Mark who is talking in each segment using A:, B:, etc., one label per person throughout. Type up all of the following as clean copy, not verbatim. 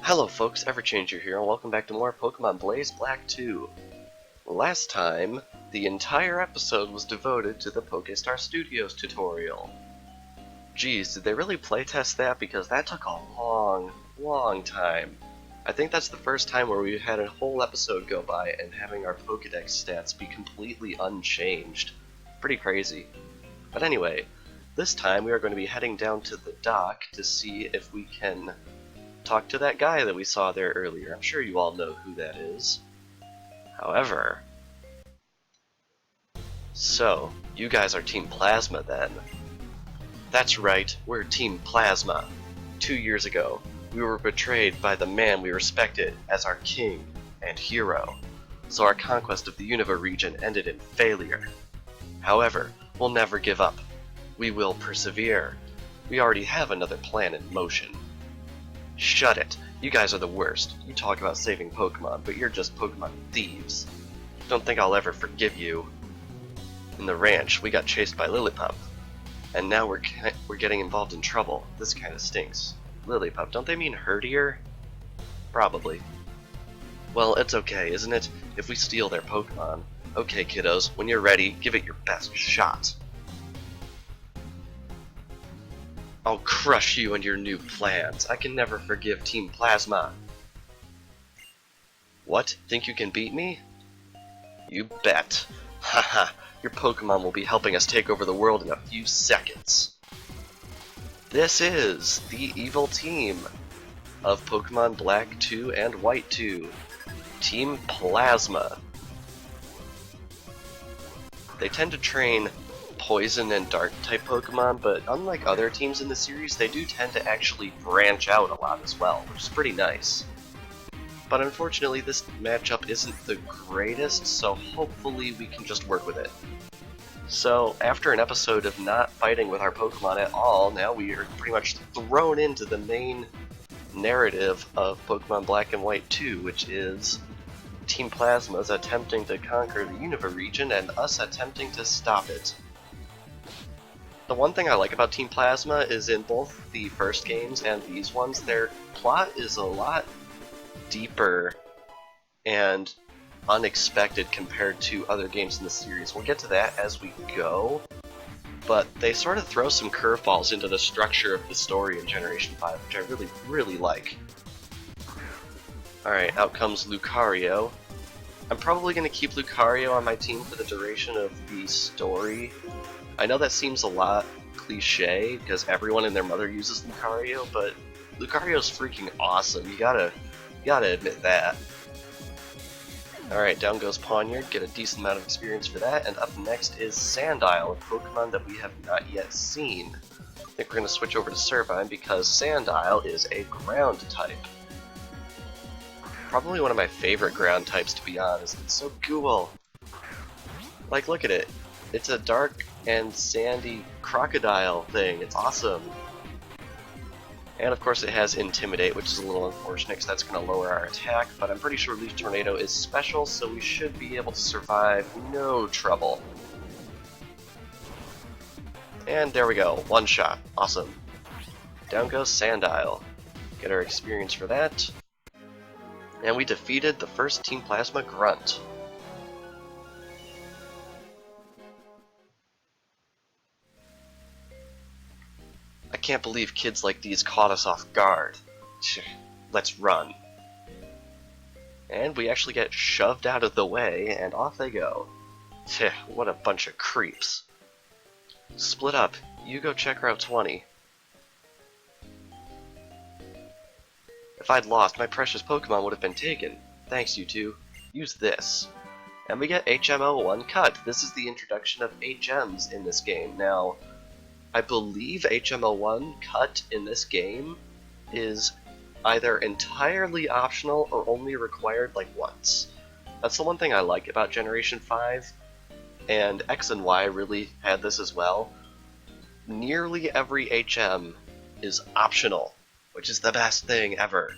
A: Hello folks, Everchanger here, and welcome back to more Pokemon Blaze Black 2. Last time, the entire episode was devoted to the Pokestar Studios tutorial. Geez, did they really playtest that? Because that took a long time. I think that's the first time where we had a whole episode go by and having our Pokedex stats be completely unchanged. Pretty crazy. But anyway, this time we are going to be heading down to the dock to see if we can talk to that guy that we saw there earlier. I'm sure you all know who that is. However, so, you guys are Team Plasma then. That's right, we're Team Plasma. 2 years ago, we were betrayed by the man we respected as our king and hero, so our conquest of the Unova region ended in failure. However, we'll never give up. We will persevere. We already have another plan in motion. Shut it. You guys are the worst. You talk about saving Pokemon, but you're just Pokemon thieves. Don't think I'll ever forgive you. In the ranch, we got chased by Lillipup. And now we're getting involved in trouble. This kinda stinks. Lillipup, don't they mean Herdier? Probably. Well, it's okay, isn't it? If we steal their Pokemon. Okay, kiddos, when you're ready, give it your best shot. I'll crush you and your new plans. I can never forgive Team Plasma. What? Think you can beat me? You bet. Haha, your Pokemon will be helping us take over the world in a few seconds. This is the evil team of Pokemon Black 2 and White 2. Team Plasma. They tend to train Poison and Dark type Pokemon, but unlike other teams in the series, they do tend to actually branch out a lot as well, which is pretty nice. But unfortunately, this matchup isn't the greatest, so hopefully we can just work with it. So, after an episode of not fighting with our Pokemon at all, now we are pretty much thrown into the main narrative of Pokemon Black and White 2, which is Team Plasma's attempting to conquer the Unova region and us attempting to stop it. The one thing I like about Team Plasma is in both the first games and these ones, their plot is a lot deeper and unexpected compared to other games in the series. We'll get to that as we go, but they sort of throw some curveballs into the structure of the story in Generation 5, which I really like. Alright, out comes Lucario. I'm probably going to keep Lucario on my team for the duration of the story. I know that seems a lot cliche, because everyone and their mother uses Lucario, but Lucario's freaking awesome. You gotta admit that. Alright, down goes Pawniard, get a decent amount of experience for that, and up next is Sandile, a Pokemon that we have not yet seen. I think we're going to switch over to Servine because Sandile is a ground type. Probably one of my favorite ground types, to be honest. It's so cool. Like, look at it. It's a dark and sandy crocodile thing. It's awesome. And of course it has Intimidate, which is a little unfortunate because that's going to lower our attack, but I'm pretty sure Leaf Tornado is special, so we should be able to survive no trouble. And there we go, one shot. Awesome. Down goes Sandile. Get our experience for that. And we defeated the first Team Plasma Grunt. I can't believe kids like these caught us off guard. Let's run. And we actually get shoved out of the way, and off they go. What a bunch of creeps. Split up. You go check Route 20. If I'd lost, my precious Pokemon would have been taken. Thanks, you two. Use this. And we get HM01 Cut. This is the introduction of HMs in this game. Now, I believe HM01 Cut in this game is either entirely optional or only required like once. That's the one thing I like about Generation 5, and X and Y really had this as well. Nearly every HM is optional, which is the best thing ever.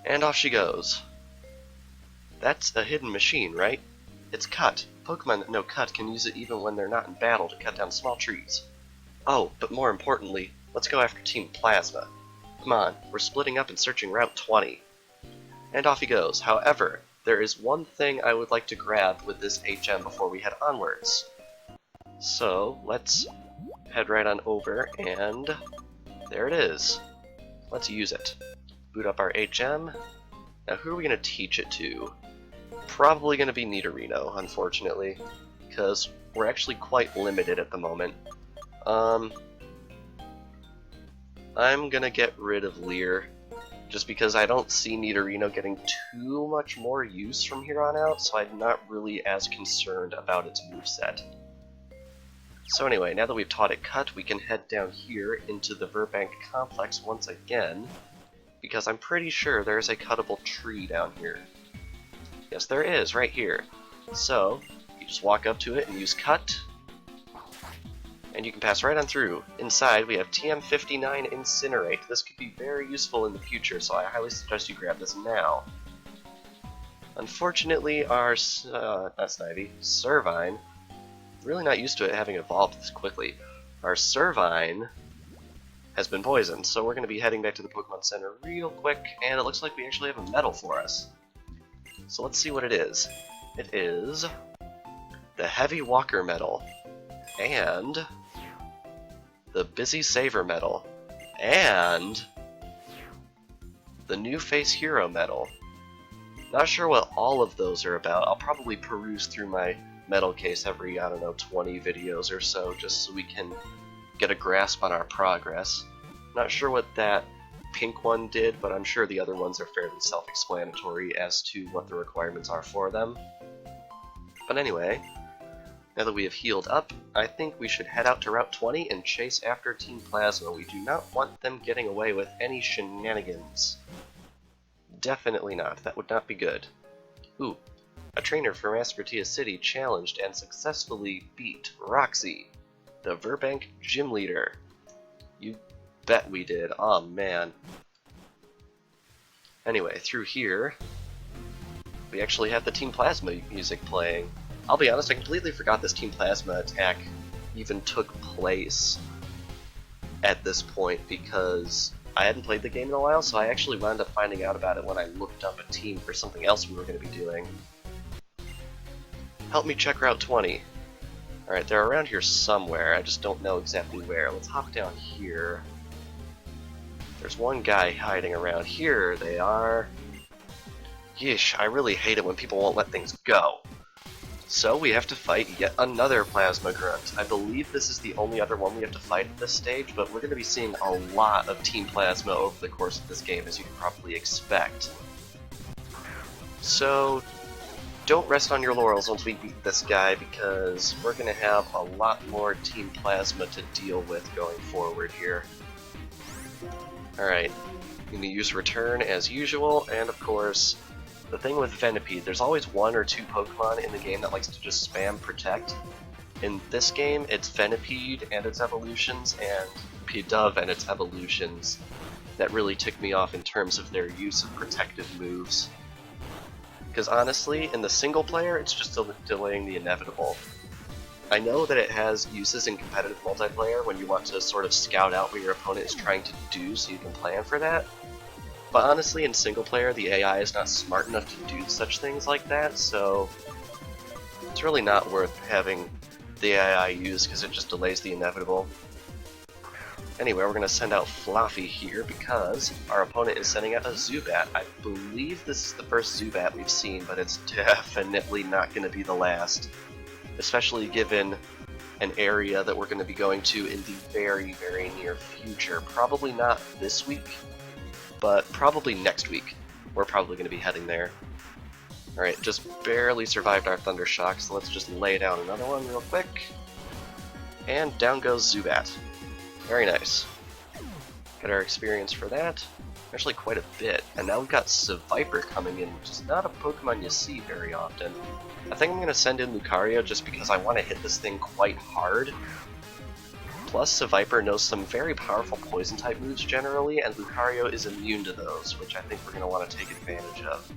A: And off she goes. That's a hidden machine, right? It's Cut. Pokemon that know Cut can use it even when they're not in battle to cut down small trees. Oh, but more importantly, let's go after Team Plasma. Come on, we're splitting up and searching Route 20. And off he goes. However, there is one thing I would like to grab with this HM before we head onwards. So, let's head right on over, and there it is. Let's use it. Boot up our HM. Now who are we going to teach it to? Probably going to be Nidorino, unfortunately, because we're actually quite limited at the moment. I'm going to get rid of Lear, just because I don't see Nidorino getting too much more use from here on out, so I'm not really as concerned about its moveset. So anyway, now that we've taught it Cut, we can head down here into the Virbank complex once again, because I'm pretty sure there's a cuttable tree down here. Yes, there is, right here. So, you just walk up to it and use Cut, and you can pass right on through. Inside, we have TM59 Incinerate. This could be very useful in the future, so I highly suggest you grab this now. Unfortunately, our Servine, really not used to it having evolved this quickly. Our Servine has been poisoned, so we're going to be heading back to the Pokemon Center real quick, and it looks like we actually have a medal for us. So let's see what it is. It is the Heavy Walker medal, and the Busy Saver medal, and the New Face Hero medal. Not sure what all of those are about. I'll probably peruse through my medal case every, I don't know, 20 videos or so, just so we can get a grasp on our progress. Not sure what that pink one did, but I'm sure the other ones are fairly self-explanatory as to what the requirements are for them. But anyway, now that we have healed up, I think we should head out to Route 20 and chase after Team Plasma. We do not want them getting away with any shenanigans. Definitely not. That would not be good. Ooh. A trainer from Aspertia City challenged and successfully beat Roxy, the Virbank Gym Leader. You bet we did. Aw, man. Anyway, through here, we actually have the Team Plasma music playing. I'll be honest, I completely forgot this Team Plasma attack even took place at this point, because I hadn't played the game in a while, so I actually wound up finding out about it when I looked up a team for something else we were going to be doing. Help me check Route 20. Alright, they're around here somewhere, I just don't know exactly where. Let's hop down here. There's one guy hiding around here. They are. Yeesh, I really hate it when people won't let things go. So we have to fight yet another Plasma Grunt. I believe this is the only other one we have to fight at this stage, but we're going to be seeing a lot of Team Plasma over the course of this game, as you can probably expect. So don't rest on your laurels once we beat this guy, because we're going to have a lot more Team Plasma to deal with going forward here. Alright, I'm going to use Return as usual, and of course, the thing with Venipede, there's always one or two Pokemon in the game that likes to just spam Protect. In this game, it's Venipede and its evolutions, and Pidove and its evolutions that really tick me off in terms of their use of protective moves. Because honestly, in the single player, it's just delaying the inevitable. I know that it has uses in competitive multiplayer when you want to sort of scout out what your opponent is trying to do so you can plan for that. But honestly, in single player, the AI is not smart enough to do such things like that, so it's really not worth having the AI use because it just delays the inevitable. Anyway, we're going to send out Fluffy here because our opponent is sending out a Zubat. I believe this is the first Zubat we've seen, but it's definitely not going to be the last. Especially given an area that we're going to be going to in the very, very near future. Probably not this week, but probably next week. We're probably going to be heading there. Alright, just barely survived our Thunder Shock, so let's just lay down another one real quick. And down goes Zubat. Very nice. Got our experience for that. Actually quite a bit. And now we've got Seviper coming in, which is not a Pokemon you see very often. I think I'm going to send in Lucario just because I want to hit this thing quite hard. Plus, Seviper knows some very powerful Poison-type moves generally, and Lucario is immune to those, which I think we're going to want to take advantage of.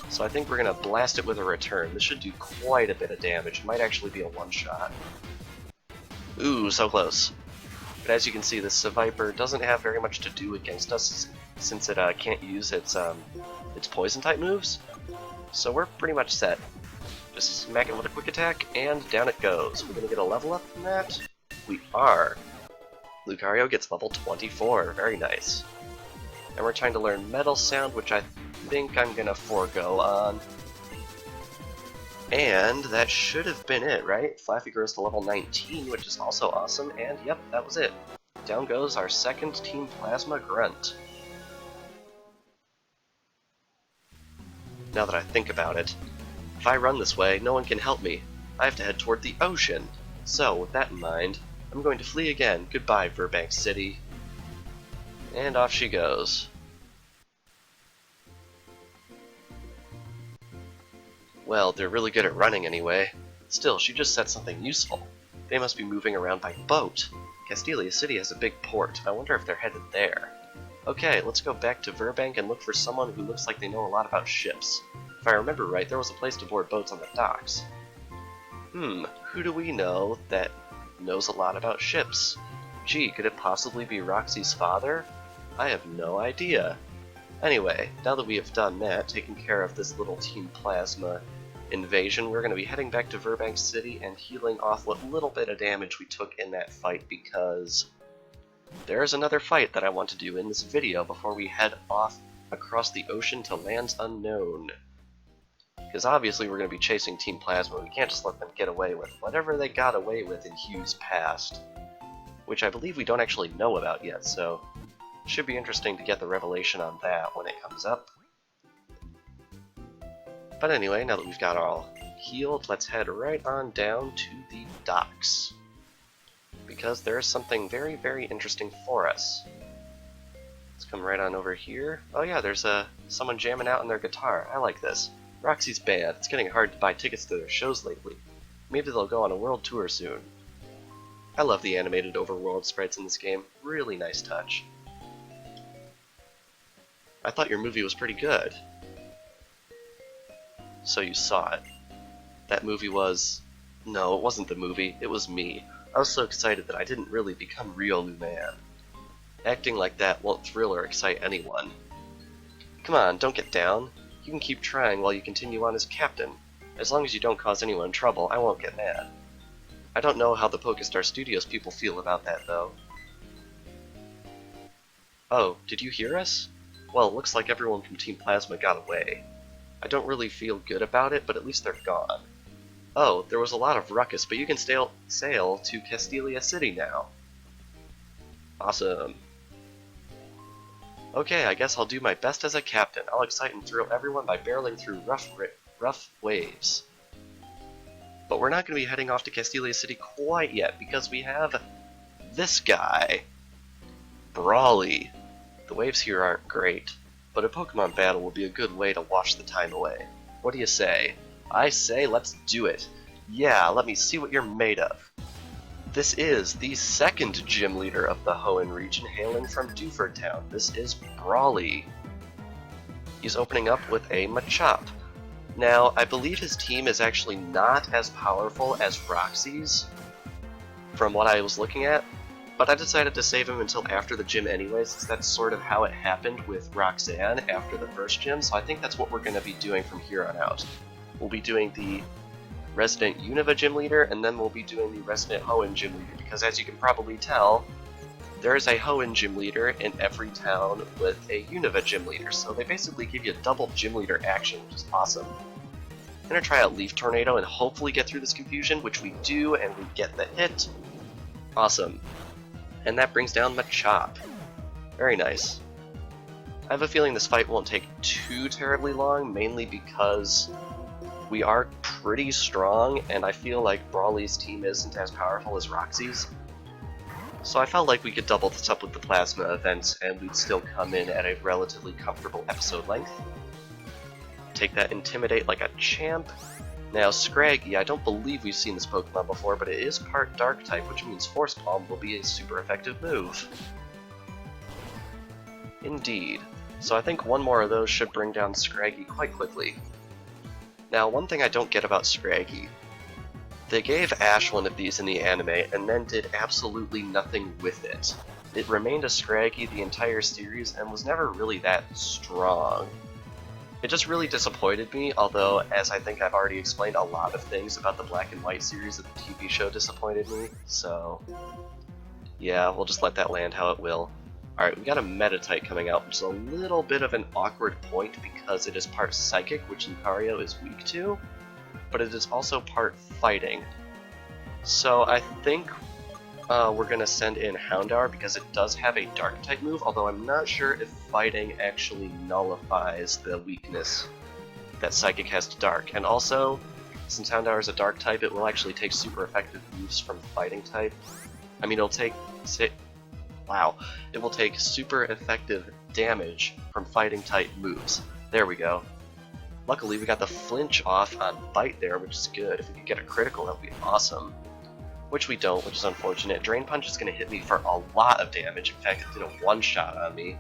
A: So I think we're going to blast it with a Return. This should do quite a bit of damage. It might actually be a one-shot. Ooh, so close. But as you can see, this Viper doesn't have very much to do against us since it can't use its poison type moves. So we're pretty much set. Just smack it with a quick attack, and down it goes. We're gonna get a level up from that? We are. Lucario gets level 24, very nice. And we're trying to learn Metal Sound, which I think I'm gonna forego on. And that should have been it, right? Flaffy grows to level 19, which is also awesome, and yep, that was it. Down goes our second Team Plasma Grunt. Now that I think about it, if I run this way, no one can help me. I have to head toward the ocean. So, with that in mind, I'm going to flee again. Goodbye, Virbank City. And off she goes. Well, they're really good at running anyway. Still, she just said something useful. They must be moving around by boat. Castelia City has a big port. I wonder if they're headed there. Okay, let's go back to Virbank and look for someone who looks like they know a lot about ships. If I remember right, there was a place to board boats on the docks. Who do we know that knows a lot about ships? Gee, could it possibly be Roxy's father? I have no idea. Anyway, now that we have done that, taken care of this little Team Plasma invasion, we're going to be heading back to Virbank City and healing off what little bit of damage we took in that fight, because there's another fight that I want to do in this video before we head off across the ocean to lands unknown. Because obviously we're going to be chasing Team Plasma, we can't just let them get away with whatever they got away with in Hugh's past. Which I believe we don't actually know about yet, so it should be interesting to get the revelation on that when it comes up. But anyway, now that we've got all healed, let's head right on down to the docks. Because there's something very, very interesting for us. Let's come right on over here. Oh yeah, there's someone jamming out on their guitar. I like this. Roxy's band. It's getting hard to buy tickets to their shows lately. Maybe they'll go on a world tour soon. I love the animated overworld sprites in this game. Really nice touch. I thought your movie was pretty good. So you saw it. That movie was... No, it wasn't the movie. It was me. I was so excited that I didn't really become Riolu Man. Acting like that won't thrill or excite anyone. Come on, don't get down. You can keep trying while you continue on as captain. As long as you don't cause anyone trouble, I won't get mad. I don't know how the Pokestar Studios people feel about that, though. Oh, did you hear us? Well, it looks like everyone from Team Plasma got away. I don't really feel good about it, but at least they're gone. Oh, there was a lot of ruckus, but you can sail to Castelia City now. Awesome. Okay, I guess I'll do my best as a captain. I'll excite and thrill everyone by barreling through rough waves. But we're not going to be heading off to Castelia City quite yet, because we have this guy. Brawly. The waves here aren't great, but a Pokemon battle will be a good way to wash the time away. What do you say? I say let's do it. Yeah, let me see what you're made of. This is the second gym leader of the Hoenn region, hailing from Dewford town. This is Brawly. He's opening up with a Machop. Now, I believe his team is actually not as powerful as Roxy's, from what I was looking at, but I decided to save him until after the gym anyway, since that's sort of how it happened with Roxanne after the first gym, so I think that's what we're going to be doing from here on out. We'll be doing the Resident Unova Gym Leader, and then we'll be doing the Resident Hoenn Gym Leader, because as you can probably tell, there's a Hoenn Gym Leader in every town with a Unova Gym Leader, so they basically give you double Gym Leader action, which is awesome. I'm going to try out Leaf Tornado and hopefully get through this confusion, which we do, and we get the hit. Awesome. And that brings down Machop. Very nice. I have a feeling this fight won't take too terribly long, mainly because we are pretty strong, and I feel like Brawly's team isn't as powerful as Roxy's. So I felt like we could double this up with the Plasma events, and we'd still come in at a relatively comfortable episode length. Take that Intimidate like a champ. Now Scraggy, I don't believe we've seen this Pokemon before, but it is part Dark type, which means Force Palm will be a super effective move. Indeed. So I think one more of those should bring down Scraggy quite quickly. Now, one thing I don't get about Scraggy. They gave Ash one of these in the anime and then did absolutely nothing with it. It remained a Scraggy the entire series and was never really that strong. It just really disappointed me, although, as I think I've already explained, a lot of things about the Black and White series of the TV show disappointed me, so yeah, we'll just let that land how it will. Alright, we got a Meditite coming out, which is a little bit of an awkward point because it is part Psychic, which Lucario is weak to, but it is also part Fighting. So I think we're going to send in Houndour because it does have a Dark-type move, although I'm not sure if Fighting actually nullifies the weakness that Psychic has to Dark. And also, since Houndour is a Dark-type, it will actually take super effective moves from Fighting-type. I mean, it will take super effective damage from Fighting-type moves. There we go. Luckily, we got the flinch off on Bite there, which is good. If we could get a critical, that would be awesome. Which we don't, which is unfortunate. Drain Punch is going to hit me for a lot of damage. In fact, it did a one-shot on me.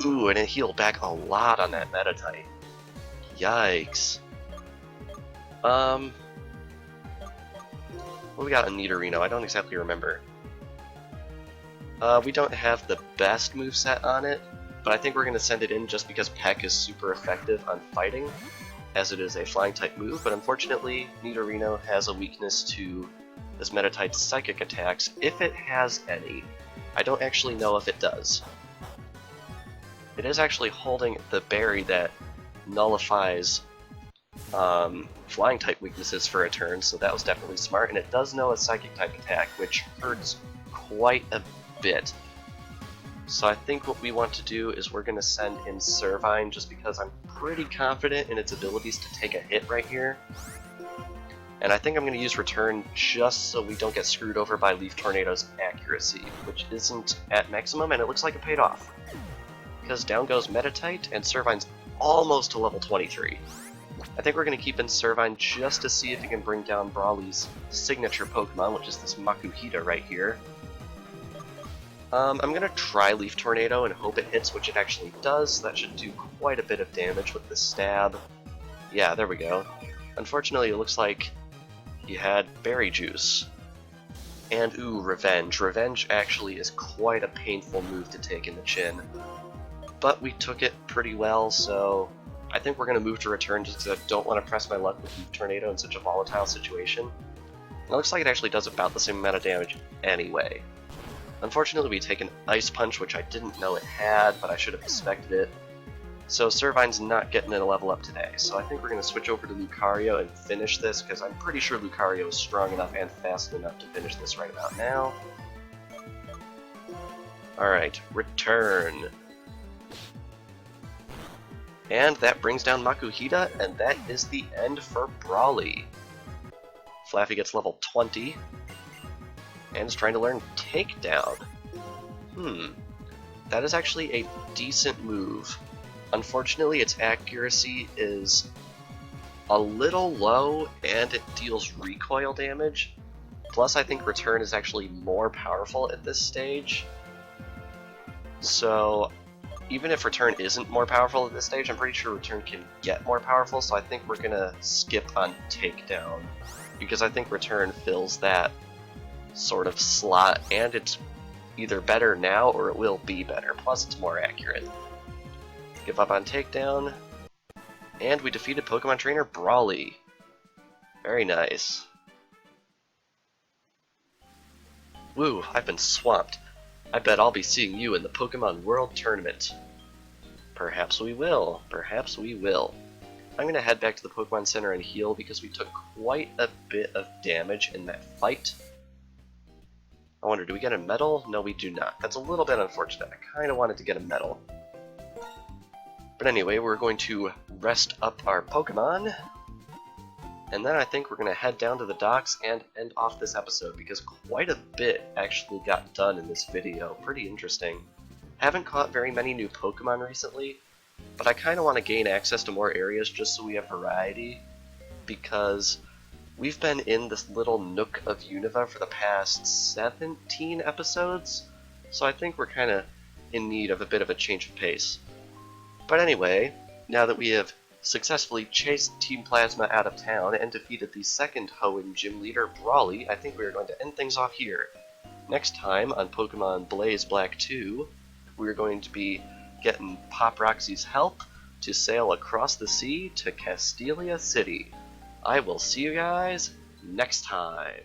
A: Ooh, and it healed back a lot on that Meditite. Yikes. What do we got on Nidorino? I don't exactly remember. We don't have the best moveset on it, but I think we're going to send it in just because Peck is super effective on Fighting, as it is a Flying-type move, but unfortunately, Nidorino has a weakness to this Meditite's Psychic attacks, if it has any. I don't actually know if it does. It is actually holding the berry that nullifies Flying-type weaknesses for a turn, so that was definitely smart, and it does know a Psychic-type attack, which hurts quite a bit. So I think what we want to do is we're going to send in Servine just because I'm pretty confident in its abilities to take a hit right here. And I think I'm going to use Return just so we don't get screwed over by Leaf Tornado's accuracy, which isn't at maximum, and it looks like it paid off. Because down goes Meditite, and Servine's almost to level 23. I think we're going to keep in Servine just to see if it can bring down Brawly's signature Pokemon, which is this Makuhita right here. I'm going to try Leaf Tornado and hope it hits, which it actually does. That should do quite a bit of damage with the stab. Yeah, there we go. Unfortunately, it looks like he had Berry Juice. And ooh, Revenge. Revenge actually is quite a painful move to take in the chin. But we took it pretty well, so I think we're going to move to Return just because I don't want to press my luck with Leaf Tornado in such a volatile situation. And it looks like it actually does about the same amount of damage anyway. Unfortunately, we take an Ice Punch, which I didn't know it had, but I should have expected it. So Servine's not getting it a level up today, so I think we're going to switch over to Lucario and finish this, because I'm pretty sure Lucario is strong enough and fast enough to finish this right about now. Alright, Return. And that brings down Makuhita, and that is the end for Brawly. Flaffy gets level 20, and is trying to learn Takedown. That is actually a decent move. Unfortunately, its accuracy is a little low, and it deals recoil damage. Plus, I think Return is actually more powerful at this stage. So, even if Return isn't more powerful at this stage, I'm pretty sure Return can get more powerful, so I think we're gonna skip on Takedown. Because I think Return fills that sort of slot, and it's either better now or it will be better. Plus, it's more accurate. Give up on Takedown, and we defeated Pokemon Trainer Brawly. Very nice. Woo, I've been swamped. I bet I'll be seeing you in the Pokemon World Tournament. Perhaps we will. Perhaps we will. I'm going to head back to the Pokemon Center and heal because we took quite a bit of damage in that fight. I wonder, do we get a medal? No, we do not. That's a little bit unfortunate. I kind of wanted to get a medal. But anyway, we're going to rest up our Pokemon, and then I think we're going to head down to the docks and end off this episode, because quite a bit actually got done in this video. Pretty interesting. Haven't caught very many new Pokemon recently, but I kind of want to gain access to more areas just so we have variety, because we've been in this little nook of Unova for the past 17 episodes, so I think we're kind of in need of a bit of a change of pace. But anyway, now that we have successfully chased Team Plasma out of town and defeated the second Hoenn Gym Leader, Brawly, I think we are going to end things off here. Next time on Pokemon Blaze Black 2, we're going to be getting Pop Roxy's help to sail across the sea to Castelia City. I will see you guys next time.